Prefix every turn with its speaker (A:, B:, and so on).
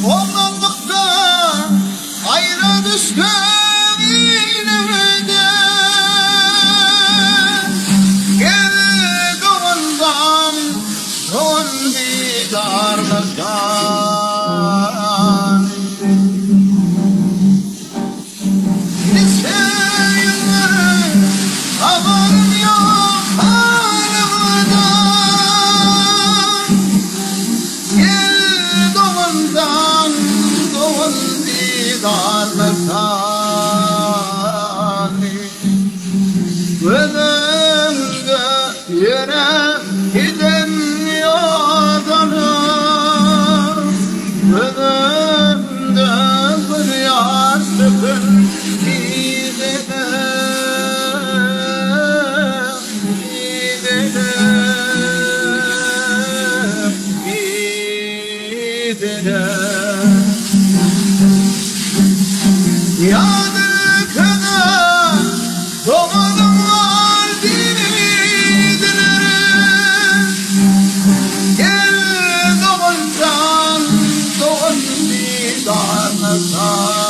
A: Oğlanlıkta ayrı düştüm ileride. Gel doğandan doğan bir darlıktan. Liseyle haberim yok halimden. Gel doğandan doğan bir darlıktan. Önümde yere giden yoldanım. Önümde bir yastıkın gidelim, gidelim, gidelim. Yadı kadar doğanım var bildirim. Gel doğandan doğan bir darlasan.